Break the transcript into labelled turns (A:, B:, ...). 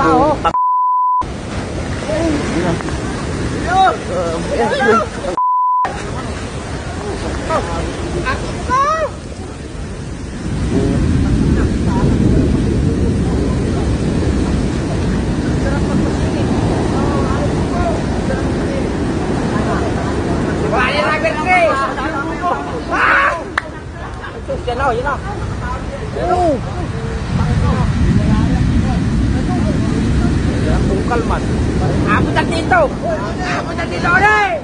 A: tao. Yan o, yun o. Yan pong kalman. Abot na dito! Abot na dito ulit!